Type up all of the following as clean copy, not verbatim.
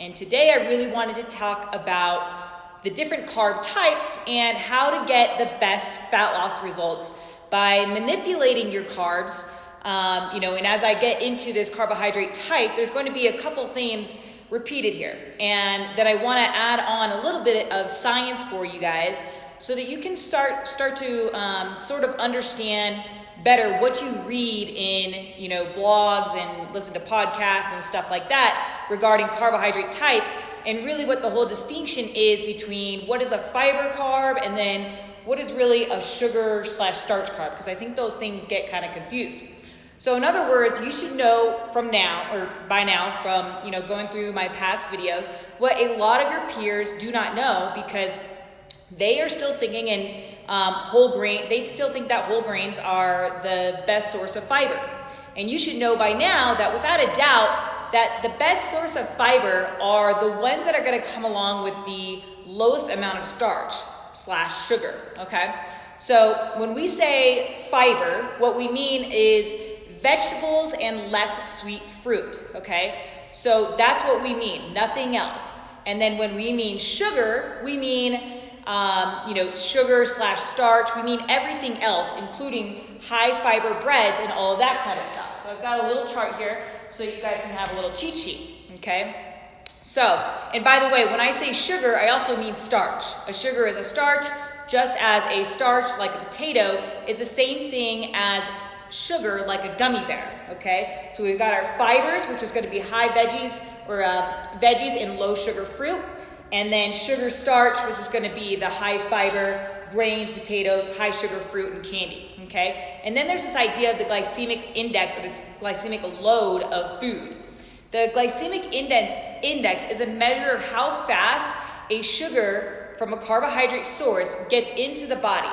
And today I really wanted to talk about the different carb types and how to get the best fat loss results by manipulating your carbs. And as I get into this carbohydrate type, there's going to be a couple themes repeated here. And that I want to add on a little bit of science for you guys so that you can start to sort of understand better what you read in, blogs and listen to podcasts and stuff like that regarding carbohydrate type, and really what the whole distinction is between what is a fiber carb and then what is really a sugar/starch carb, because I think those things get kind of confused. So in other words, you should know by now from going through my past videos what a lot of your peers do not know, because they are still thinking in whole grain. They still think that whole grains are the best source of fiber. And you should know by now that without a doubt that the best source of fiber are the ones that are going to come along with the lowest amount of starch/sugar, okay? So when we say fiber, what we mean is vegetables and less sweet fruit, okay? So that's what we mean, nothing else. And then when we mean sugar, we mean sugar/starch. We mean everything else, including high fiber breads and all of that kind of stuff. So I've got a little chart here so you guys can have a little cheat sheet, okay? So, and by the way, when I say sugar, I also mean starch. A sugar is a starch, just as a starch, like a potato, is the same thing as sugar, like a gummy bear, okay? So we've got our fibers, which is going to be high veggies or veggies and low sugar fruit. And then sugar starch, which is going to be the high fiber grains, potatoes, high sugar fruit, and candy, okay? And then there's this idea of the glycemic index, or this glycemic load of food. The glycemic index is a measure of how fast a sugar from a carbohydrate source gets into the body.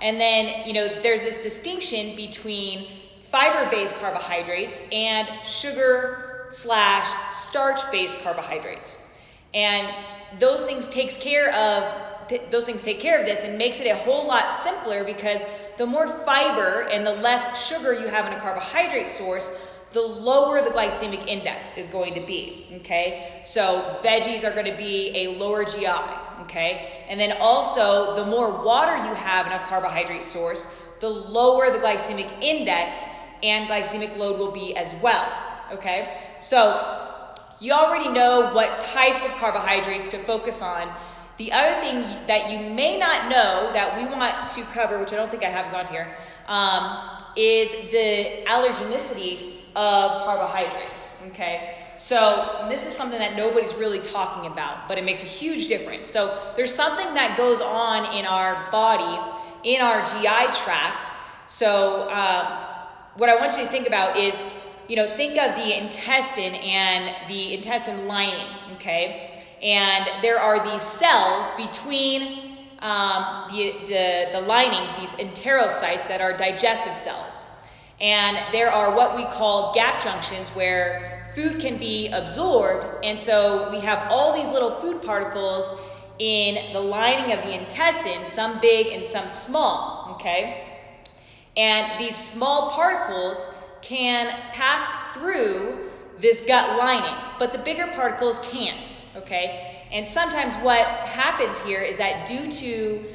And then, there's this distinction between fiber-based carbohydrates and sugar/starch-based carbohydrates. And those things take care of this and makes it a whole lot simpler, because the more fiber and the less sugar you have in a carbohydrate source, the lower the glycemic index is going to be, okay? So veggies are going to be a lower GI, okay? And then also, the more water you have in a carbohydrate source, the lower the glycemic index and glycemic load will be as well, okay? So you already know what types of carbohydrates to focus on. The other thing that you may not know that we want to cover, which I don't think I have is on here, is the allergenicity of carbohydrates, okay? So this is something that nobody's really talking about, but it makes a huge difference. So there's something that goes on in our body, in our GI tract. So what I want you to think about is, think of the intestine and the intestine lining, okay? And there are these cells between the lining, these enterocytes that are digestive cells. And there are what we call gap junctions where food can be absorbed. And so we have all these little food particles in the lining of the intestine, some big and some small, okay? And these small particles can pass through this gut lining, but the bigger particles can't, okay? And sometimes what happens here is that due to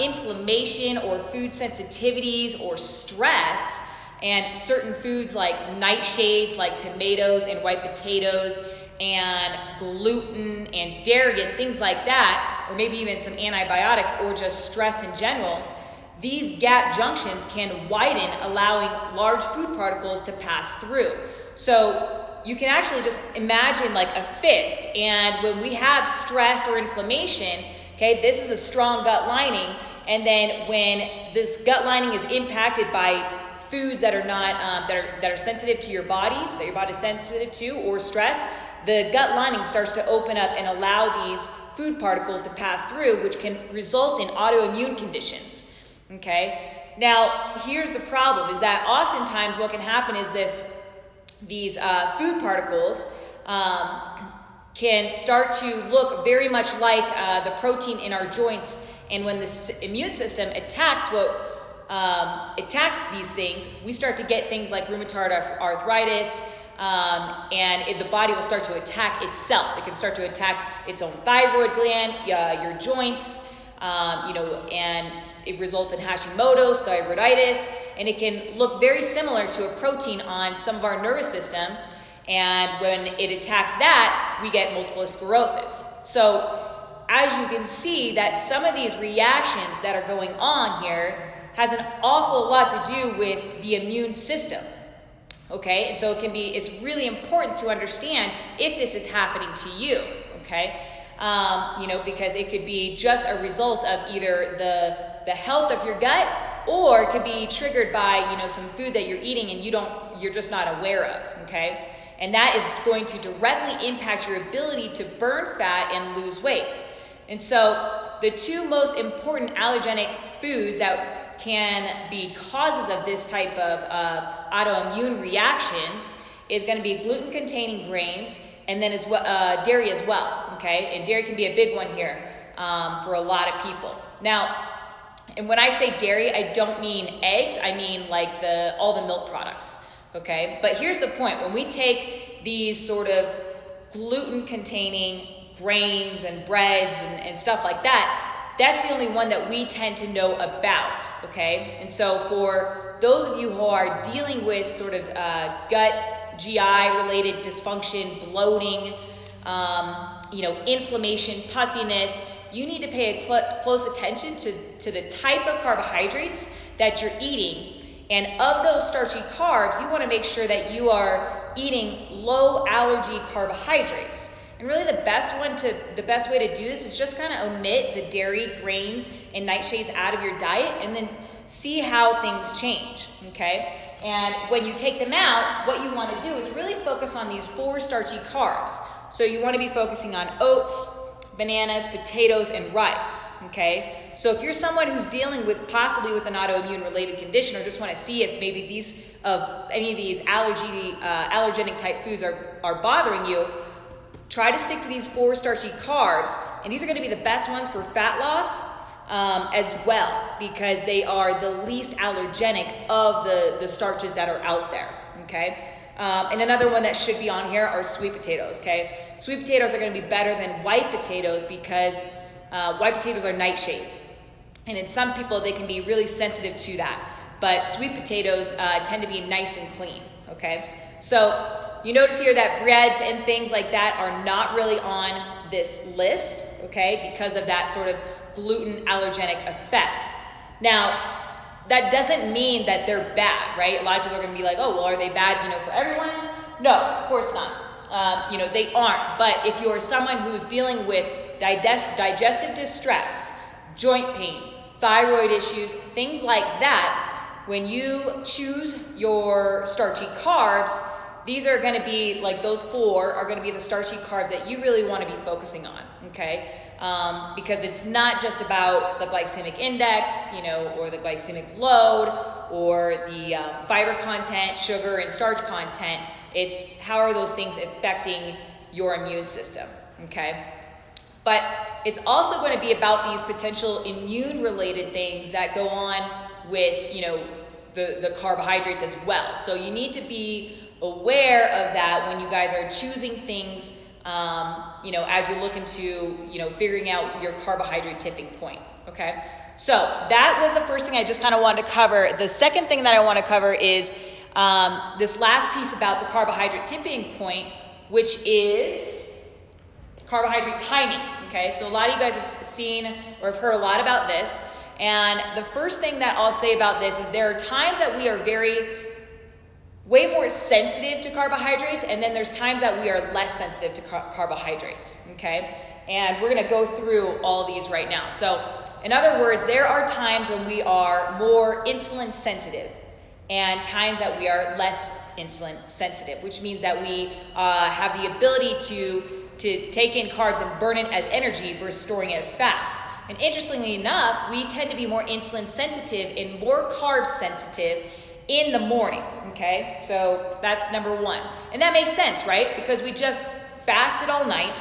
inflammation or food sensitivities or stress, and certain foods like nightshades, like tomatoes and white potatoes, and gluten and dairy and things like that, or maybe even some antibiotics or just stress in general, these gap junctions can widen, allowing large food particles to pass through. So you can actually just imagine like a fist, and when we have stress or inflammation, okay, this is a strong gut lining, and then when this gut lining is impacted by foods that are not that are sensitive to your body, that your body is sensitive to, or stress, the gut lining starts to open up and allow these food particles to pass through, which can result in autoimmune conditions. Okay, now here's the problem, is that oftentimes what can happen is these food particles can start to look very much like the protein in our joints, and when the immune system attacks these things, we start to get things like rheumatoid arthritis, and the body will start to attack itself. It can start to attack its own thyroid gland, your joints, and it results in Hashimoto's, thyroiditis, and it can look very similar to a protein on some of our nervous system. And when it attacks that, we get multiple sclerosis. So as you can see, that some of these reactions that are going on here has an awful lot to do with the immune system. Okay, and so it's really important to understand if this is happening to you, okay? Because it could be just a result of either the health of your gut, or it could be triggered by, some food that you're eating and you're just not aware of, okay? And that is going to directly impact your ability to burn fat and lose weight. And so the two most important allergenic foods that can be causes of this type of autoimmune reactions is going to be gluten-containing grains, and then dairy as well, okay? And dairy can be a big one here for a lot of people. Now, and when I say dairy, I don't mean eggs, I mean like all the milk products. Okay, but here's the point. When we take these sort of gluten-containing grains and breads and stuff like that, that's the only one that we tend to know about, okay? And so for those of you who are dealing with sort of gut, GI-related dysfunction, bloating, inflammation, puffiness, you need to pay close attention to the type of carbohydrates that you're eating. And of those starchy carbs, you want to make sure that you are eating low allergy carbohydrates. And really the best way to do this is just kind of omit the dairy, grains, and nightshades out of your diet, and then see how things change, okay? And when you take them out, what you want to do is really focus on these 4 starchy carbs. So you want to be focusing on oats, bananas, potatoes, and rice, okay? So if you're someone who's dealing possibly with an autoimmune related condition, or just want to see if maybe any of these allergenic type foods are bothering you, try to stick to these 4 starchy carbs, and these are going to be the best ones for fat loss as well, because they are the least allergenic of the starches that are out there, okay? And another one that should be on here are sweet potatoes, okay? Sweet potatoes are going to be better than white potatoes because white potatoes are nightshades. And in some people, they can be really sensitive to that. But sweet potatoes tend to be nice and clean, okay? So you notice here that breads and things like that are not really on this list, okay? Because of that sort of gluten allergenic effect. Now, that doesn't mean that they're bad, right? A lot of people are going to be like, oh, well, are they bad, for everyone? No, of course not. They aren't. But if you're someone who's dealing with digestive distress, joint pain, thyroid issues, things like that, when you choose your starchy carbs, these are going to be, like those 4 are going to be the starchy carbs that you really want to be focusing on, okay? Because it's not just about the glycemic index, or the glycemic load, or the fiber content, sugar and starch content. It's how are those things affecting your immune system, okay? But it's also going to be about these potential immune-related things that go on with, the carbohydrates as well. So you need to be aware of that when you guys are choosing things, as you look into, figuring out your carbohydrate tipping point, okay? So that was the first thing I just kind of wanted to cover. The second thing that I want to cover is this last piece about the carbohydrate tipping point, which is carbohydrate timing, okay? So a lot of you guys have seen or have heard a lot about this. And the first thing that I'll say about this is there are times that we are way more sensitive to carbohydrates, and then there's times that we are less sensitive to carbohydrates, okay? And we're gonna go through all these right now. So in other words, there are times when we are more insulin sensitive and times that we are less insulin sensitive, which means that we have the ability to take in carbs and burn it as energy versus storing it as fat. And interestingly enough, we tend to be more insulin sensitive and more carb sensitive in the morning, okay? So that's number 1. And that makes sense, right? Because we just fasted all night.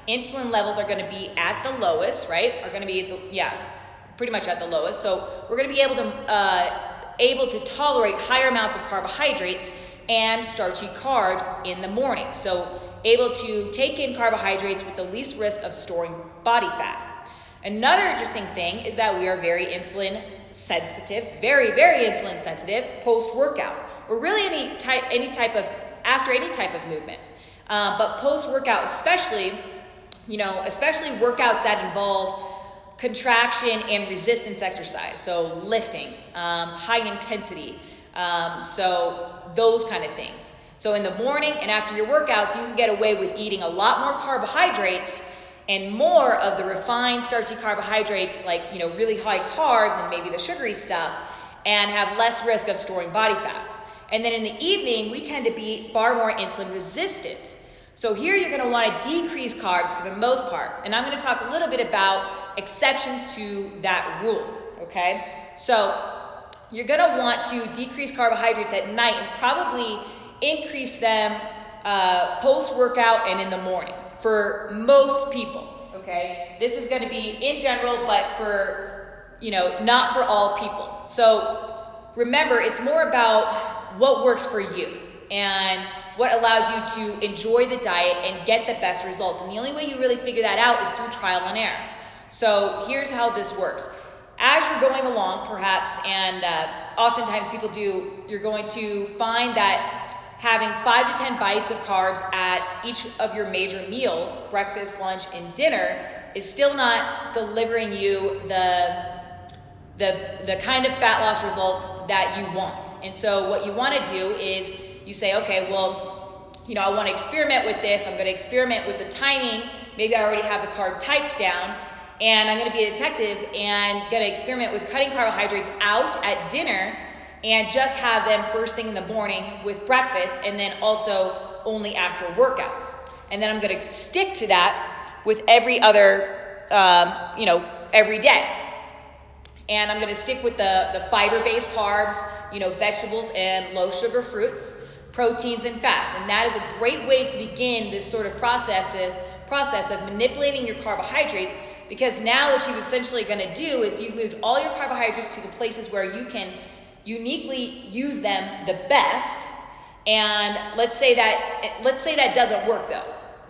Insulin levels are gonna be at the lowest, right? Are gonna be, pretty much at the lowest. So we're gonna be able to tolerate higher amounts of carbohydrates. and starchy carbs in the morning. So able to take in carbohydrates with the least risk of storing body fat. Another interesting thing is that we are very insulin sensitive, very insulin sensitive post-workout, or really after any type of movement. But post-workout especially workouts that involve contraction and resistance exercise, so lifting, high intensity, so those kind of things. So in the morning and after your workouts, you can get away with eating a lot more carbohydrates and more of the refined starchy carbohydrates, like really high carbs and maybe the sugary stuff, and have less risk of storing body fat. And then in the evening, we tend to be far more insulin resistant. So here you're going to want to decrease carbs for the most part. And I'm going to talk a little bit about exceptions to that rule, okay? So you're going to want to decrease carbohydrates at night and probably increase them post-workout and in the morning for most people, okay? This is going to be in general, but for, not for all people. So remember, it's more about what works for you and what allows you to enjoy the diet and get the best results. And the only way you really figure that out is through trial and error. So here's how this works. As you're going along, perhaps, and oftentimes people do, you're going to find that having 5 to 10 bites of carbs at each of your major meals, breakfast, lunch, and dinner, is still not delivering you the kind of fat loss results that you want. And so what you want to do is you say, okay, well, I want to experiment with this. I'm going to experiment with the timing. Maybe I already have the carb types down, and I'm going to be a detective and going to experiment with cutting carbohydrates out at dinner and just have them first thing in the morning with breakfast, and then also only after workouts. And then I'm going to stick to that with every other, every day. And I'm going to stick with the fiber-based carbs, vegetables and low-sugar fruits, proteins and fats. And that is a great way to begin this sort of process of manipulating your carbohydrates, because now what you're essentially going to do is you've moved all your carbohydrates to the places where you can uniquely use them the best. And let's say that doesn't work though.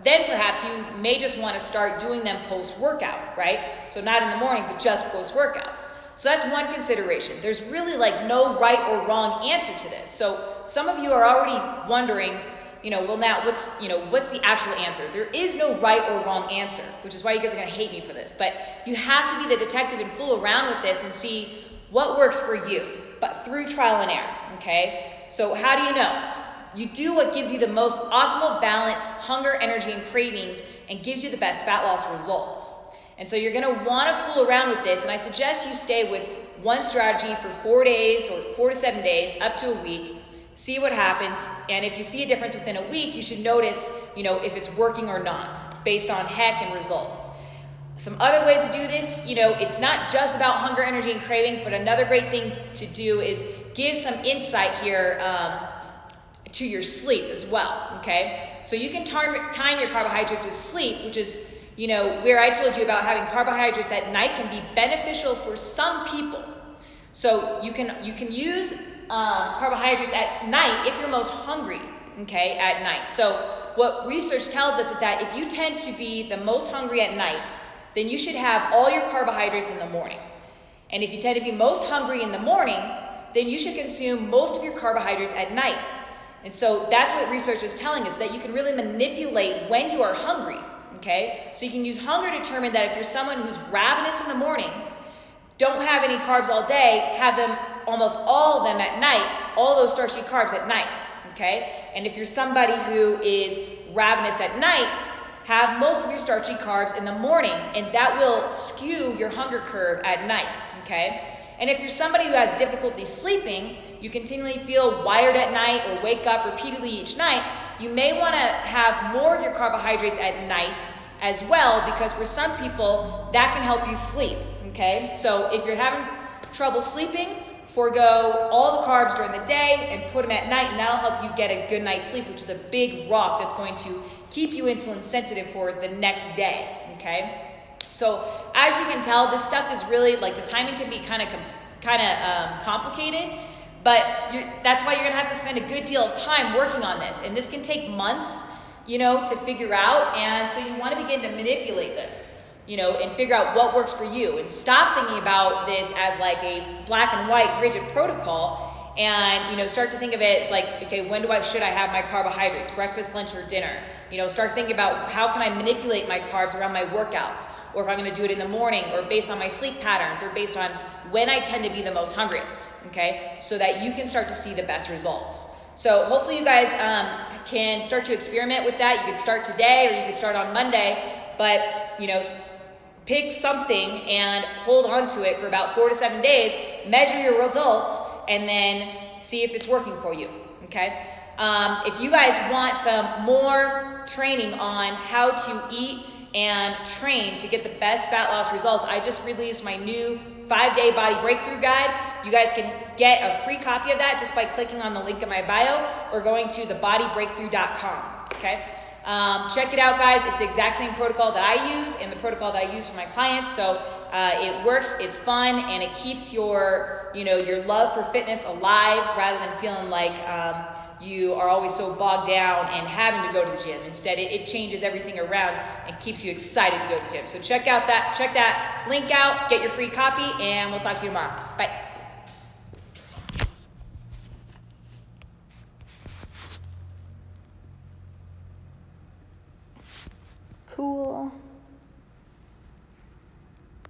Then perhaps you may just want to start doing them post-workout, right? So not in the morning, but just post-workout. So that's one consideration. There's really no right or wrong answer to this. So some of you are already wondering, well, now what's the actual answer? There is no right or wrong answer, which is why you guys are going to hate me for this. But you have to be the detective and fool around with this and see what works for you, but through trial and error, okay? So how do you know? You do what gives you the most optimal balanced hunger, energy, and cravings, and gives you the best fat loss results. And so you're going to want to fool around with this, and I suggest you stay with one strategy for 4 days or 4 to 7 days, up to a week. See what happens, and if you see a difference within a week, you should notice, if it's working or not, based on HEC and results. Some other ways to do this, it's not just about hunger, energy, and cravings, but another great thing to do is give some insight here to your sleep as well, okay? So you can time your carbohydrates with sleep, which is where I told you about having carbohydrates at night can be beneficial for some people. So you can use carbohydrates at night if you're most hungry, okay, at night. So what research tells us is that if you tend to be the most hungry at night, then you should have all your carbohydrates in the morning. And if you tend to be most hungry in the morning, then you should consume most of your carbohydrates at night. And so that's what research is telling us, that you can really manipulate when you are hungry. Okay, so you can use hunger to determine that if you're someone who's ravenous in the morning, don't have any carbs all day, have them, almost all of them at night, all those starchy carbs at night, okay? And if you're somebody who is ravenous at night, have most of your starchy carbs in the morning, and that will skew your hunger curve at night, okay? And if you're somebody who has difficulty sleeping, you continually feel wired at night or wake up repeatedly each night, you may want to have more of your carbohydrates at night as well, because for some people, that can help you sleep, okay? So if you're having trouble sleeping, forego all the carbs during the day and put them at night, and that'll help you get a good night's sleep, which is a big rock that's going to keep you insulin sensitive for the next day, okay? So as you can tell, this stuff is really, the timing can be kind of complicated, But that's why you're gonna have to spend a good deal of time working on this. And this can take months, to figure out. And so you wanna begin to manipulate this, and figure out what works for you. And stop thinking about this as like a black and white rigid protocol, and start to think of it as like, okay, when should I have my carbohydrates, breakfast, lunch, or dinner? Start thinking about how can I manipulate my carbs around my workouts, or if I'm gonna do it in the morning, or based on my sleep patterns, or based on when I tend to be the most hungriest, okay? So that you can start to see the best results. So hopefully you guys can start to experiment with that. You could start today, or you could start on Monday, but pick something and hold on to it for about 4 to 7 days, measure your results, and then see if it's working for you, okay? If you guys want some more training on how to eat and train to get the best fat loss results, I just released my new 5-day body breakthrough guide. You guys can get a free copy of that just by clicking on the link in my bio or going to thebodybreakthrough.com, okay? Check it out, guys. It's the exact same protocol that I use and the protocol that I use for my clients. So it works, it's fun, and it keeps your love for fitness alive rather than feeling like you are always so bogged down and having to go to the gym. Instead, it changes everything around and keeps you excited to go to the gym. So check that link out, get your free copy, and we'll talk to you tomorrow. Bye. Cool.